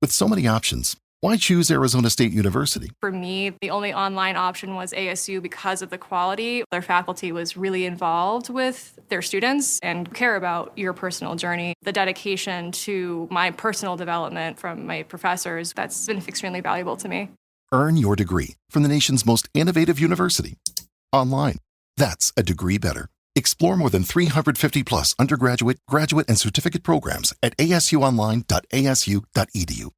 With so many options, why choose Arizona State University? For me, the only online option was ASU because of the quality. Their faculty was really involved with their students and care about your personal journey. The dedication to my personal development from my professors, that's been extremely valuable to me. Earn your degree from the nation's most innovative university. Online. That's a degree better. Explore more than 350 plus undergraduate, graduate, and certificate programs at asuonline.asu.edu.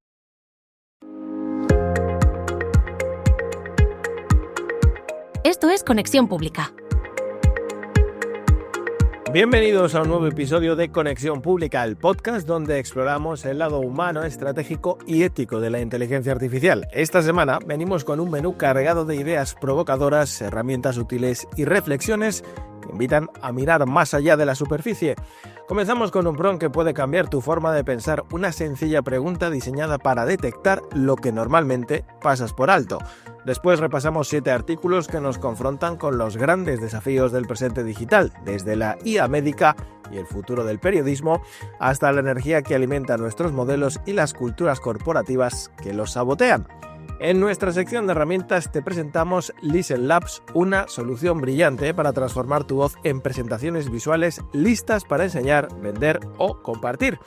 Esto es Conexión Pública. Bienvenidos a un nuevo episodio de Conexión Pública, el podcast donde exploramos el lado humano, estratégico y ético de la inteligencia artificial. Esta semana venimos con un menú cargado de ideas provocadoras, herramientas útiles y reflexiones que invitan a mirar más allá de la superficie. Comenzamos con un prompt que puede cambiar tu forma de pensar, una sencilla pregunta diseñada para detectar lo que normalmente pasas por alto. Después repasamos 7 artículos que nos confrontan con los grandes desafíos del presente digital, desde la IA médica y el futuro del periodismo, hasta la energía que alimenta nuestros modelos y las culturas corporativas que los sabotean. En nuestra sección de herramientas te presentamos Listen Labs, una solución brillante para transformar tu voz en presentaciones visuales listas para enseñar, vender o compartir.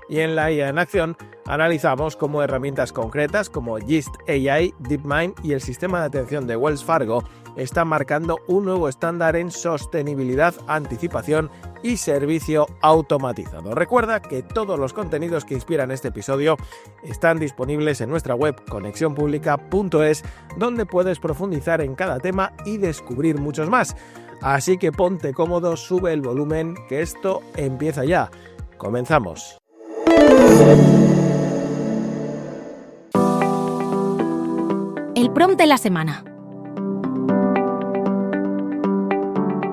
Y en la IA en acción analizamos cómo herramientas concretas como Gist AI, DeepMind y el sistema de atención de Wells Fargo están marcando un nuevo estándar en sostenibilidad, anticipación y servicio automatizado. Recuerda que todos los contenidos que inspiran este episodio están disponibles en nuestra web conexionpublica.es, donde puedes profundizar en cada tema y descubrir muchos más. Así que ponte cómodo, sube el volumen, que esto empieza ya. Comenzamos. El prompt de la semana.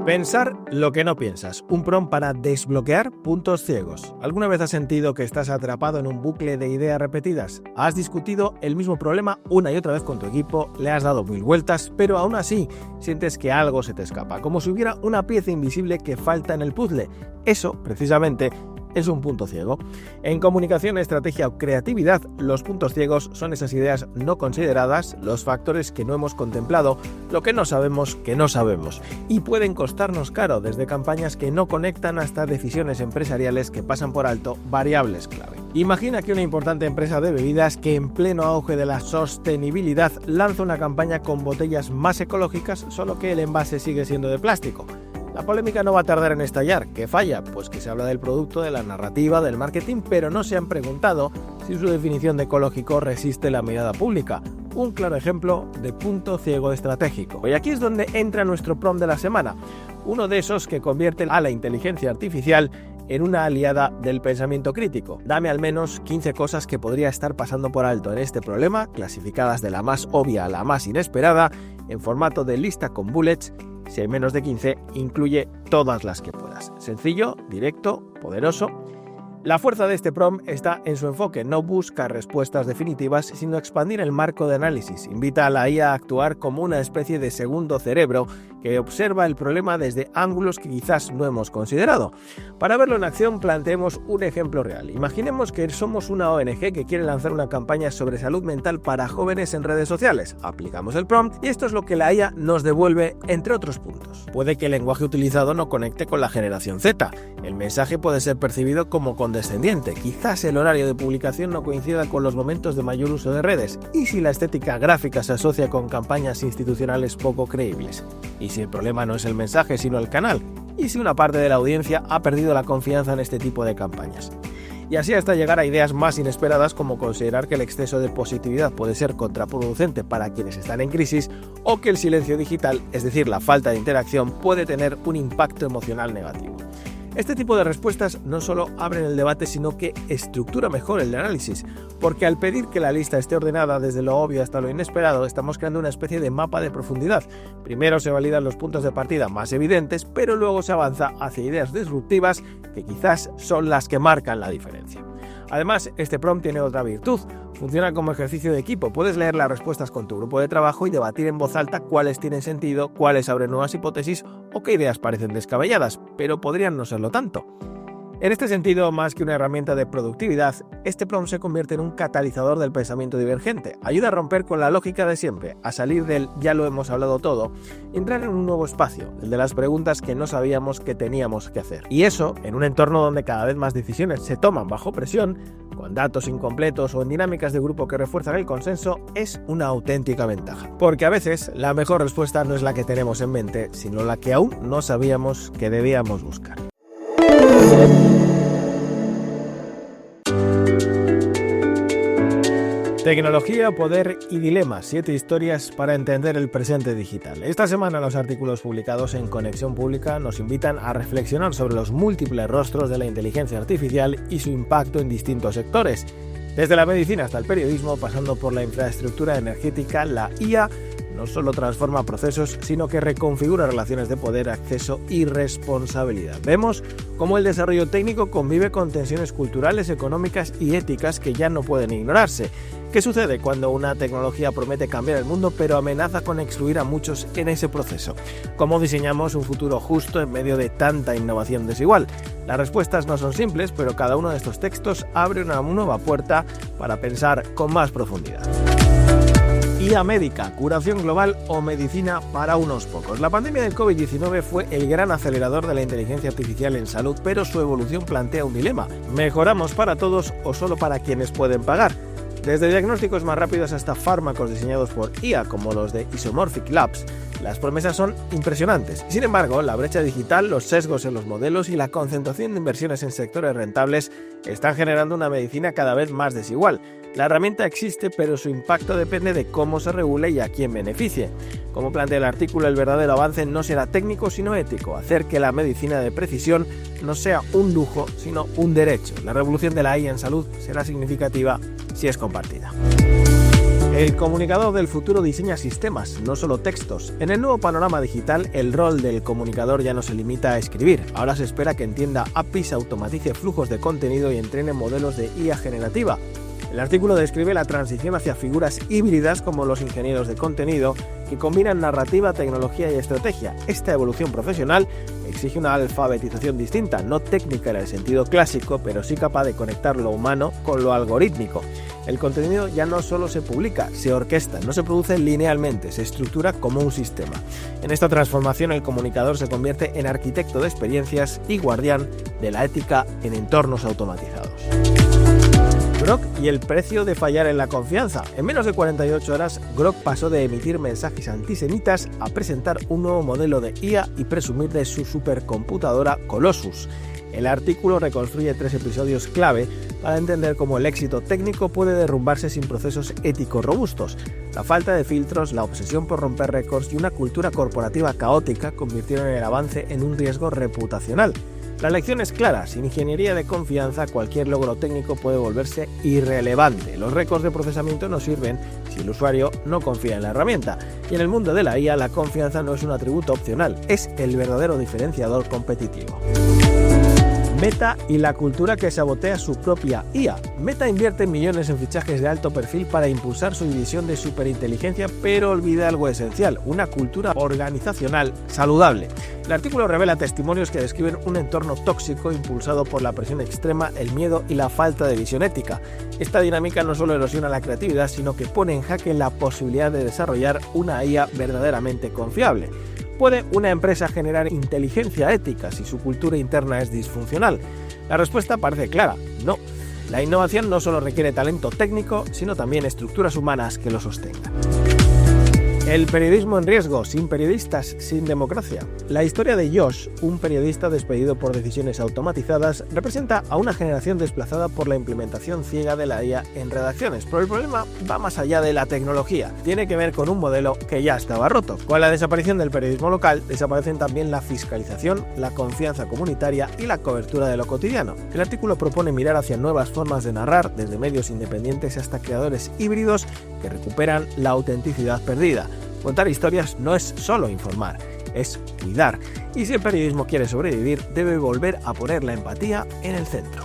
Pensar lo que no piensas. Un prompt para desbloquear puntos ciegos. ¿Alguna vez has sentido que estás atrapado en un bucle de ideas repetidas? ¿Has discutido el mismo problema una y otra vez con tu equipo? ¿Le has dado 1000 vueltas? Pero aún así sientes que algo se te escapa, como si hubiera una pieza invisible que falta en el puzzle. Eso, precisamente, es un punto ciego. En comunicación, estrategia o creatividad, los puntos ciegos son esas ideas no consideradas, los factores que no hemos contemplado, lo que no sabemos que no sabemos. Y pueden costarnos caro, desde campañas que no conectan hasta decisiones empresariales que pasan por alto variables clave. Imagina que una importante empresa de bebidas que en pleno auge de la sostenibilidad lanza una campaña con botellas más ecológicas, solo que el envase sigue siendo de plástico. La polémica no va a tardar en estallar. ¿Qué falla? Pues que se habla del producto, de la narrativa, del marketing, pero no se han preguntado si su definición de ecológico resiste la mirada pública. Un claro ejemplo de punto ciego estratégico. Y aquí es donde entra nuestro prompt de la semana. Uno de esos que convierte a la inteligencia artificial en una aliada del pensamiento crítico. Dame al menos 15 cosas que podría estar pasando por alto en este problema, clasificadas de la más obvia a la más inesperada, en formato de lista con bullets. Si hay menos de 15, incluye todas las que puedas. Sencillo, directo, poderoso. La fuerza de este prompt está en su enfoque. No busca respuestas definitivas, sino expandir el marco de análisis. Invita a la IA a actuar como una especie de segundo cerebro que observa el problema desde ángulos que quizás no hemos considerado. Para verlo en acción, planteemos un ejemplo real. Imaginemos que somos una ONG que quiere lanzar una campaña sobre salud mental para jóvenes en redes sociales. Aplicamos el prompt y esto es lo que la IA nos devuelve, entre otros puntos. Puede que el lenguaje utilizado no conecte con la generación Z. El mensaje puede ser percibido como condescendiente. Quizás el horario de publicación no coincida con los momentos de mayor uso de redes. ¿Y si la estética gráfica se asocia con campañas institucionales poco creíbles? ¿Y si el problema no es el mensaje, sino el canal? ¿Y si una parte de la audiencia ha perdido la confianza en este tipo de campañas? Y así hasta llegar a ideas más inesperadas, como considerar que el exceso de positividad puede ser contraproducente para quienes están en crisis, o que el silencio digital, es decir, la falta de interacción, puede tener un impacto emocional negativo. Este tipo de respuestas no solo abren el debate, sino que estructura mejor el análisis, porque al pedir que la lista esté ordenada desde lo obvio hasta lo inesperado, estamos creando una especie de mapa de profundidad. Primero se validan los puntos de partida más evidentes, pero luego se avanza hacia ideas disruptivas que quizás son las que marcan la diferencia. Además, este prompt tiene otra virtud. Funciona como ejercicio de equipo. Puedes leer las respuestas con tu grupo de trabajo y debatir en voz alta cuáles tienen sentido, cuáles abren nuevas hipótesis o qué ideas parecen descabelladas, pero podrían no serlo tanto. En este sentido, más que una herramienta de productividad, este prompt se convierte en un catalizador del pensamiento divergente. Ayuda a romper con la lógica de siempre, a salir del ya lo hemos hablado todo y entrar en un nuevo espacio, el de las preguntas que no sabíamos que teníamos que hacer. Y eso, en un entorno donde cada vez más decisiones se toman bajo presión, con datos incompletos o en dinámicas de grupo que refuerzan el consenso, es una auténtica ventaja. Porque a veces la mejor respuesta no es la que tenemos en mente, sino la que aún no sabíamos que debíamos buscar. Tecnología, poder y dilemas. 7 historias para entender el presente digital. Esta semana los artículos publicados en Conexión Pública nos invitan a reflexionar sobre los múltiples rostros de la inteligencia artificial y su impacto en distintos sectores. Desde la medicina hasta el periodismo, pasando por la infraestructura energética, la IA no solo transforma procesos, sino que reconfigura relaciones de poder, acceso y responsabilidad. Vemos cómo el desarrollo técnico convive con tensiones culturales, económicas y éticas que ya no pueden ignorarse. ¿Qué sucede cuando una tecnología promete cambiar el mundo pero amenaza con excluir a muchos en ese proceso? ¿Cómo diseñamos un futuro justo en medio de tanta innovación desigual? Las respuestas no son simples, pero cada uno de estos textos abre una nueva puerta para pensar con más profundidad. IA médica, curación global o medicina para unos pocos. La pandemia del COVID-19 fue el gran acelerador de la inteligencia artificial en salud, pero su evolución plantea un dilema. ¿Mejoramos para todos o solo para quienes pueden pagar? Desde diagnósticos más rápidos hasta fármacos diseñados por IA, como los de Isomorphic Labs, las promesas son impresionantes. Sin embargo, la brecha digital, los sesgos en los modelos y la concentración de inversiones en sectores rentables están generando una medicina cada vez más desigual. La herramienta existe, pero su impacto depende de cómo se regule y a quién beneficie. Como plantea el artículo, el verdadero avance no será técnico sino ético, hacer que la medicina de precisión no sea un lujo sino un derecho. La revolución de la IA en salud será significativa si es compartida. El comunicador del futuro diseña sistemas, no solo textos. En el nuevo panorama digital, el rol del comunicador ya no se limita a escribir. Ahora se espera que entienda APIs, automatice flujos de contenido y entrene modelos de IA generativa. El artículo describe la transición hacia figuras híbridas como los ingenieros de contenido que combinan narrativa, tecnología y estrategia. Esta evolución profesional exige una alfabetización distinta, no técnica en el sentido clásico, pero sí capaz de conectar lo humano con lo algorítmico. El contenido ya no solo se publica, se orquesta, no se produce linealmente, se estructura como un sistema. En esta transformación el comunicador se convierte en arquitecto de experiencias y guardián de la ética en entornos automatizados. Grok y el precio de fallar en la confianza. En menos de 48 horas, Grok pasó de emitir mensajes antisemitas a presentar un nuevo modelo de IA y presumir de su supercomputadora Colossus. El artículo reconstruye 3 episodios clave para entender cómo el éxito técnico puede derrumbarse sin procesos éticos robustos. La falta de filtros, la obsesión por romper récords y una cultura corporativa caótica convirtieron el avance en un riesgo reputacional. La lección es clara: sin ingeniería de confianza, cualquier logro técnico puede volverse irrelevante. Los récords de procesamiento no sirven si el usuario no confía en la herramienta. Y en el mundo de la IA, la confianza no es un atributo opcional, es el verdadero diferenciador competitivo. Meta y la cultura que sabotea su propia IA. Meta invierte millones en fichajes de alto perfil para impulsar su división de superinteligencia, pero olvida algo esencial: una cultura organizacional saludable. El artículo revela testimonios que describen un entorno tóxico impulsado por la presión extrema, el miedo y la falta de visión ética. Esta dinámica no solo erosiona la creatividad, sino que pone en jaque la posibilidad de desarrollar una IA verdaderamente confiable. ¿Puede una empresa generar inteligencia ética si su cultura interna es disfuncional? La respuesta parece clara: no. La innovación no solo requiere talento técnico, sino también estructuras humanas que lo sostengan. El periodismo en riesgo, sin periodistas, sin democracia. La historia de Josh, un periodista despedido por decisiones automatizadas, representa a una generación desplazada por la implementación ciega de la IA en redacciones. Pero el problema va más allá de la tecnología. Tiene que ver con un modelo que ya estaba roto. Con la desaparición del periodismo local, desaparecen también la fiscalización, la confianza comunitaria y la cobertura de lo cotidiano. El artículo propone mirar hacia nuevas formas de narrar, desde medios independientes hasta creadores híbridos que recuperan la autenticidad perdida. Contar historias no es solo informar, es cuidar. Y si el periodismo quiere sobrevivir, debe volver a poner la empatía en el centro.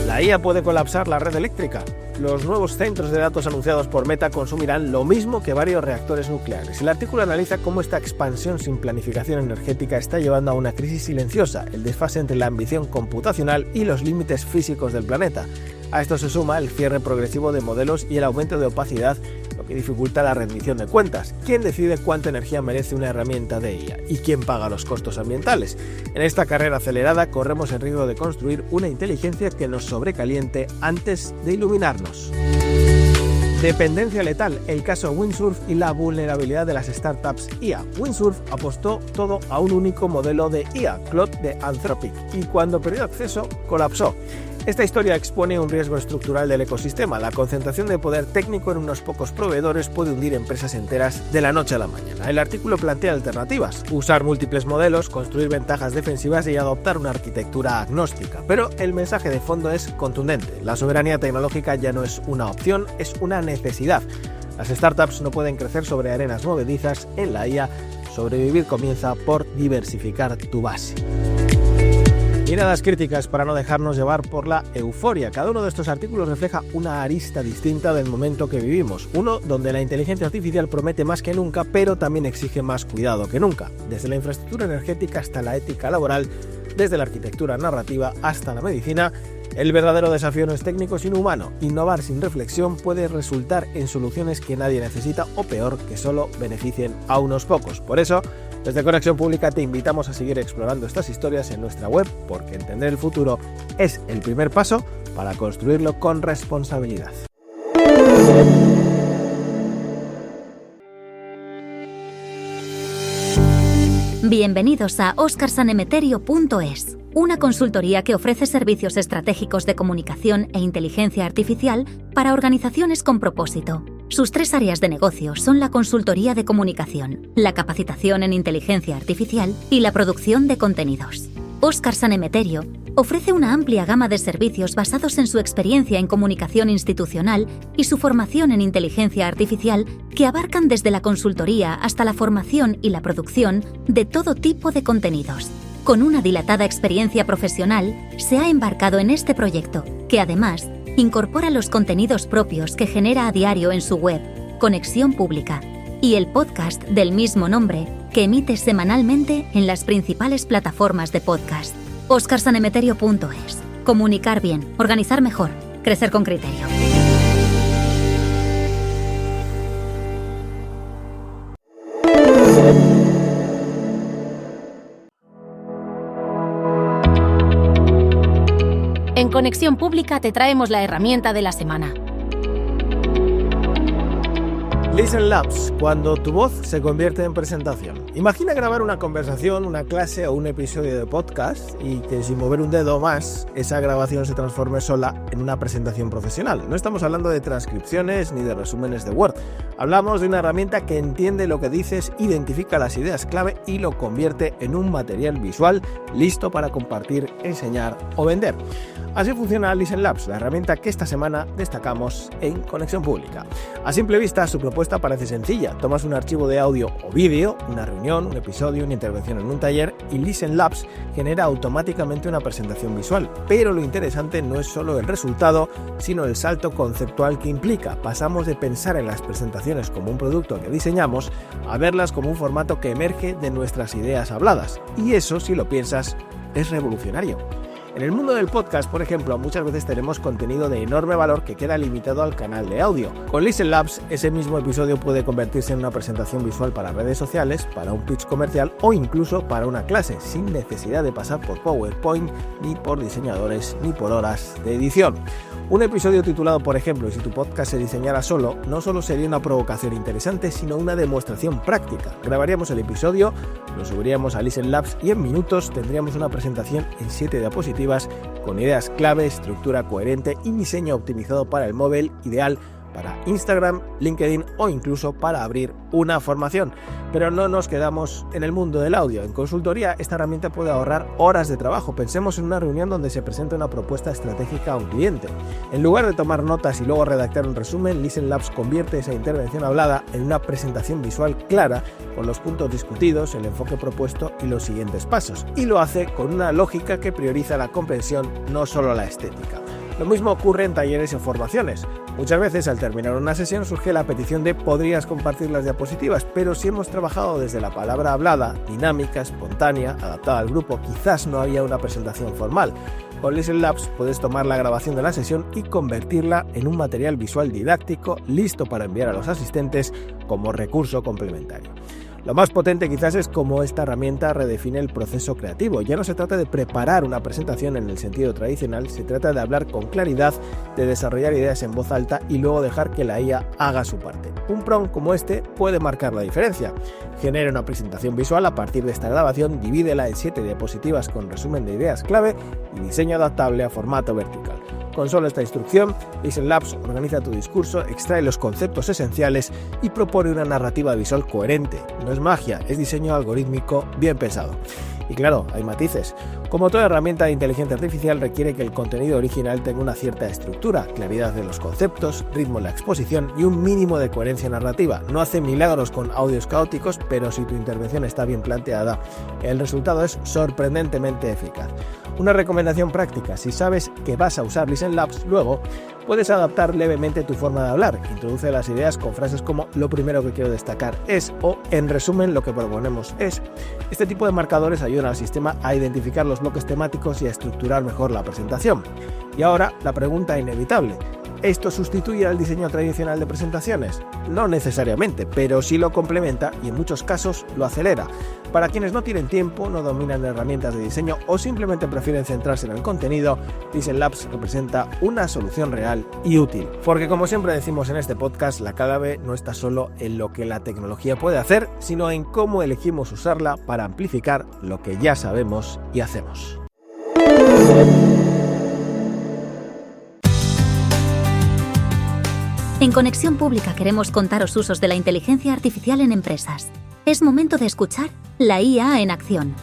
¿La IA puede colapsar la red eléctrica? los nuevos centros de datos anunciados por Meta consumirán lo mismo que varios reactores nucleares. El artículo analiza cómo esta expansión sin planificación energética está llevando a una crisis silenciosa, el desfase entre la ambición computacional y los límites físicos del planeta. A esto se suma el cierre progresivo de modelos y el aumento de opacidad, lo que dificulta la rendición de cuentas. ¿Quién decide cuánta energía merece una herramienta de IA? ¿Y quién paga los costos ambientales? En esta carrera acelerada corremos el riesgo de construir una inteligencia que nos sobrecaliente antes de iluminarnos. Dependencia letal, el caso Windsurf y la vulnerabilidad de las startups IA. Windsurf apostó todo a un único modelo de IA, Claude de Anthropic, y cuando perdió acceso, colapsó. Esta historia expone un riesgo estructural del ecosistema. La concentración de poder técnico en unos pocos proveedores puede hundir empresas enteras de la noche a la mañana. El artículo plantea alternativas: usar múltiples modelos, construir ventajas defensivas y adoptar una arquitectura agnóstica. Pero el mensaje de fondo es contundente. La soberanía tecnológica ya no es una opción, es una necesidad. Las startups no pueden crecer sobre arenas movedizas. En la IA, sobrevivir comienza por diversificar tu base. Miradas críticas para no dejarnos llevar por la euforia. Cada uno de estos artículos refleja una arista distinta del momento que vivimos. Uno donde la inteligencia artificial promete más que nunca, pero también exige más cuidado que nunca. Desde la infraestructura energética hasta la ética laboral, desde la arquitectura narrativa hasta la medicina, el verdadero desafío no es técnico sino humano. Innovar sin reflexión puede resultar en soluciones que nadie necesita o peor, que solo beneficien a unos pocos. Por eso, desde Conexión Pública te invitamos a seguir explorando estas historias en nuestra web, porque entender el futuro es el primer paso para construirlo con responsabilidad. Bienvenidos a oscarsanemeterio.es, una consultoría que ofrece servicios estratégicos de comunicación e inteligencia artificial para organizaciones con propósito. Sus 3 áreas de negocio son la consultoría de comunicación, la capacitación en inteligencia artificial y la producción de contenidos. Óscar Sanemeterio ofrece una amplia gama de servicios basados en su experiencia en comunicación institucional y su formación en inteligencia artificial, que abarcan desde la consultoría hasta la formación y la producción de todo tipo de contenidos. Con una dilatada experiencia profesional, se ha embarcado en este proyecto, que además incorpora los contenidos propios que genera a diario en su web, Conexión Pública, y el podcast del mismo nombre que emite semanalmente en las principales plataformas de podcast. oscarsanemeterio.es. Comunicar bien, organizar mejor, crecer con criterio. En Conexión Pública te traemos la herramienta de la semana. Listen Labs, cuando tu voz se convierte en presentación. Imagina grabar una conversación, una clase o un episodio de podcast y que sin mover un dedo más, esa grabación se transforme sola en una presentación profesional. No estamos hablando de transcripciones ni de resúmenes de Word. Hablamos de una herramienta que entiende lo que dices, identifica las ideas clave y lo convierte en un material visual listo para compartir, enseñar o vender. Así funciona Listen Labs, la herramienta que esta semana destacamos en Conexión Pública. A simple vista, su propuesta parece sencilla. Tomas un archivo de audio o vídeo, una reunión, un episodio, una intervención en un taller, y Listen Labs genera automáticamente una presentación visual. Pero lo interesante no es solo el resultado, sino el salto conceptual que implica. Pasamos de pensar en las presentaciones como un producto que diseñamos a verlas como un formato que emerge de nuestras ideas habladas. Y eso, si lo piensas, es revolucionario. En el mundo del podcast, por ejemplo, muchas veces tenemos contenido de enorme valor que queda limitado al canal de audio. Con Listen Labs, ese mismo episodio puede convertirse en una presentación visual para redes sociales, para un pitch comercial o incluso para una clase, sin necesidad de pasar por PowerPoint, ni por diseñadores, ni por horas de edición. Un episodio titulado, por ejemplo, "Si tu podcast se diseñara solo", no solo sería una provocación interesante, sino una demostración práctica. Grabaríamos el episodio, lo subiríamos a Listen Labs y en minutos tendríamos una presentación en 7 diapositivas con ideas clave, estructura coherente y diseño optimizado para el móvil, ideal para Instagram, LinkedIn o incluso para abrir una formación. Pero no nos quedamos en el mundo del audio. En consultoría, esta herramienta puede ahorrar horas de trabajo. Pensemos en una reunión donde se presenta una propuesta estratégica a un cliente. En lugar de tomar notas y luego redactar un resumen, Listen Labs convierte esa intervención hablada en una presentación visual clara con los puntos discutidos, el enfoque propuesto y los siguientes pasos. Y lo hace con una lógica que prioriza la comprensión, no solo la estética. Lo mismo ocurre en talleres o formaciones. Muchas veces al terminar una sesión surge la petición de ¿podrías compartir las diapositivas? Pero si hemos trabajado desde la palabra hablada, dinámica, espontánea, adaptada al grupo, quizás no había una presentación formal. Con Listen Labs puedes tomar la grabación de la sesión y convertirla en un material visual didáctico listo para enviar a los asistentes como recurso complementario. Lo más potente quizás es cómo esta herramienta redefine el proceso creativo. Ya no se trata de preparar una presentación en el sentido tradicional, se trata de hablar con claridad, de desarrollar ideas en voz alta y luego dejar que la IA haga su parte. Un prompt como este puede marcar la diferencia. Genera una presentación visual a partir de esta grabación, divídela en 7 diapositivas con resumen de ideas clave y diseño adaptable a formato vertical. Con solo esta instrucción, Listen Labs organiza tu discurso, extrae los conceptos esenciales y propone una narrativa visual coherente. No es magia, es diseño algorítmico bien pensado. Y claro, hay matices. Como toda herramienta de inteligencia artificial requiere que el contenido original tenga una cierta estructura, claridad de los conceptos, ritmo en la exposición y un mínimo de coherencia narrativa. No hace milagros con audios caóticos, pero si tu intervención está bien planteada, el resultado es sorprendentemente eficaz. Una recomendación práctica: si sabes que vas a usar Listen Labs, luego puedes adaptar levemente tu forma de hablar. Introduce las ideas con frases como "lo primero que quiero destacar es" o "en resumen lo que proponemos es". Este tipo de marcadores ayudan al sistema a identificar los bloques temáticos y a estructurar mejor la presentación. Y ahora la pregunta inevitable: ¿esto sustituye al diseño tradicional de presentaciones? No necesariamente, pero sí lo complementa y en muchos casos lo acelera. Para quienes no tienen tiempo, no dominan herramientas de diseño o simplemente prefieren centrarse en el contenido, Listen Labs representa una solución real y útil. Porque como siempre decimos en este podcast, la clave no está solo en lo que la tecnología puede hacer, sino en cómo elegimos usarla para amplificar lo que ya sabemos y hacemos. En Conexión Pública queremos contaros usos de la inteligencia artificial en empresas. Es momento de escuchar la IA en acción.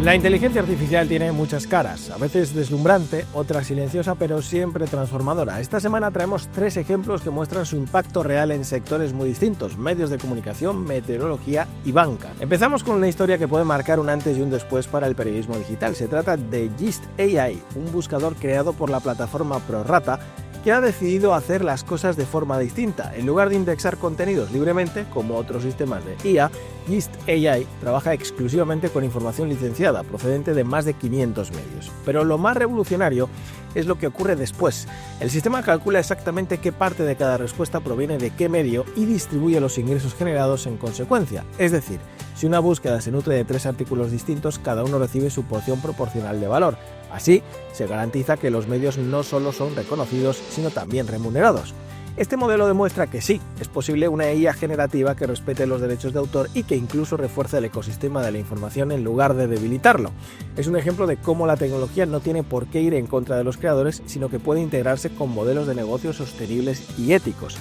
La inteligencia artificial tiene muchas caras, a veces deslumbrante, otras silenciosa, pero siempre transformadora. Esta semana traemos 3 ejemplos que muestran su impacto real en sectores muy distintos: medios de comunicación, meteorología y banca. Empezamos con una historia que puede marcar un antes y un después para el periodismo digital. Se trata de Gist AI, un buscador creado por la plataforma ProRata, que ha decidido hacer las cosas de forma distinta. En lugar de indexar contenidos libremente, como otros sistemas de IA, Gist AI trabaja exclusivamente con información licenciada, procedente de más de 500 medios. Pero lo más revolucionario es lo que ocurre después. El sistema calcula exactamente qué parte de cada respuesta proviene de qué medio y distribuye los ingresos generados en consecuencia. Es decir, si una búsqueda se nutre de 3 artículos distintos, cada uno recibe su porción proporcional de valor. Así, se garantiza que los medios no solo son reconocidos, sino también remunerados. Este modelo demuestra que sí, es posible una IA generativa que respete los derechos de autor y que incluso refuerce el ecosistema de la información en lugar de debilitarlo. Es un ejemplo de cómo la tecnología no tiene por qué ir en contra de los creadores, sino que puede integrarse con modelos de negocio sostenibles y éticos.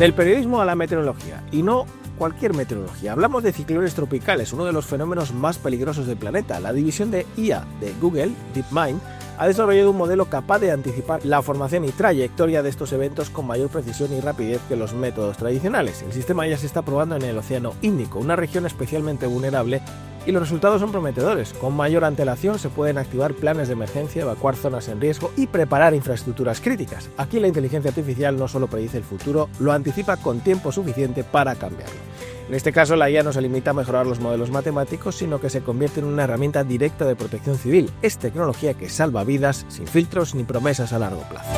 Del periodismo a la meteorología, y no cualquier meteorología. Hablamos de ciclones tropicales, uno de los fenómenos más peligrosos del planeta. La división de IA de Google, DeepMind, ha desarrollado un modelo capaz de anticipar la formación y trayectoria de estos eventos con mayor precisión y rapidez que los métodos tradicionales. El sistema ya se está probando en el Océano Índico, una región especialmente vulnerable, y los resultados son prometedores. Con mayor antelación se pueden activar planes de emergencia, evacuar zonas en riesgo y preparar infraestructuras críticas. Aquí la inteligencia artificial no solo predice el futuro, lo anticipa con tiempo suficiente para cambiarlo. En este caso, la IA no se limita a mejorar los modelos matemáticos, sino que se convierte en una herramienta directa de protección civil. Es tecnología que salva vidas, sin filtros ni promesas a largo plazo.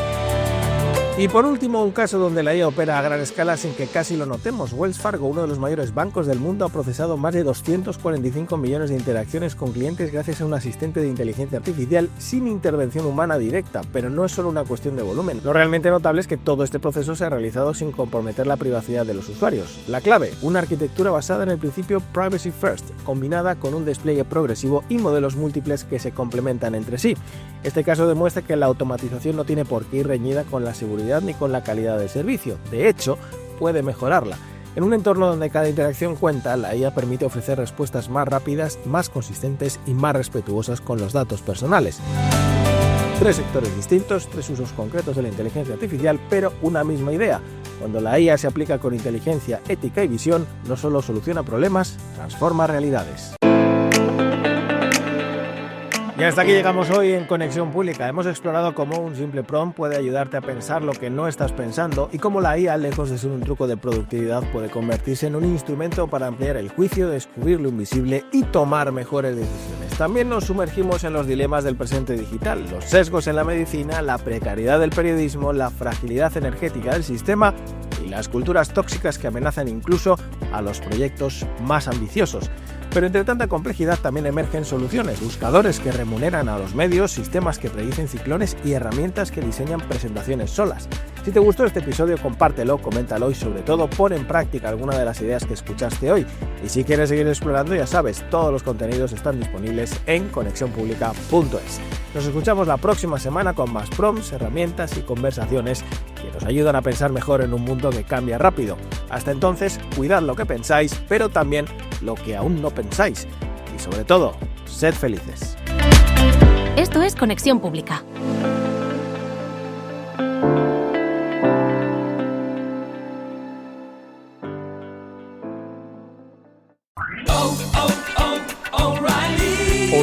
Y por último, un caso donde la IA opera a gran escala sin que casi lo notemos. Wells Fargo, uno de los mayores bancos del mundo, ha procesado más de 245 millones de interacciones con clientes gracias a un asistente de inteligencia artificial sin intervención humana directa. Pero no es solo una cuestión de volumen. Lo realmente notable es que todo este proceso se ha realizado sin comprometer la privacidad de los usuarios. La clave: una arquitectura basada en el principio Privacy First, combinada con un despliegue progresivo y modelos múltiples que se complementan entre sí. Este caso demuestra que la automatización no tiene por qué ir reñida con la seguridad ni con la calidad del servicio. De hecho, puede mejorarla. En un entorno donde cada interacción cuenta, la IA permite ofrecer respuestas más rápidas, más consistentes y más respetuosas con los datos personales. 3 sectores distintos, 3 usos concretos de la inteligencia artificial, pero una misma idea. Cuando la IA se aplica con inteligencia, ética y visión, no solo soluciona problemas, transforma realidades. Y hasta aquí llegamos hoy en Conexión Pública. Hemos explorado cómo un simple prompt puede ayudarte a pensar lo que no estás pensando y cómo la IA, lejos de ser un truco de productividad, puede convertirse en un instrumento para ampliar el juicio, descubrir lo invisible y tomar mejores decisiones. También nos sumergimos en los dilemas del presente digital, los sesgos en la medicina, la precariedad del periodismo, la fragilidad energética del sistema y las culturas tóxicas que amenazan incluso a los proyectos más ambiciosos. Pero entre tanta complejidad también emergen soluciones, buscadores que remuneran a los medios, sistemas que predicen ciclones y herramientas que diseñan presentaciones solas. Si te gustó este episodio, compártelo, coméntalo y sobre todo pon en práctica alguna de las ideas que escuchaste hoy. Y si quieres seguir explorando, ya sabes, todos los contenidos están disponibles en conexionpublica.es. Nos escuchamos la próxima semana con más prompts, herramientas y conversaciones que nos ayudan a pensar mejor en un mundo que cambia rápido. Hasta entonces, cuidad lo que pensáis, pero también lo que aún no pensáis. Y sobre todo, sed felices. Esto es Conexión Pública.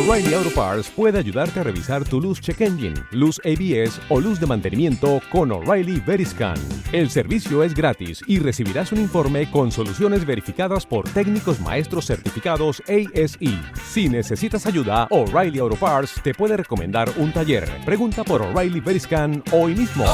O'Reilly Auto Parts puede ayudarte a revisar tu luz check engine, luz ABS o luz de mantenimiento con O'Reilly Veriscan. El servicio es gratis y recibirás un informe con soluciones verificadas por técnicos maestros certificados ASE. Si necesitas ayuda, O'Reilly Auto Parts te puede recomendar un taller. Pregunta por O'Reilly Veriscan hoy mismo.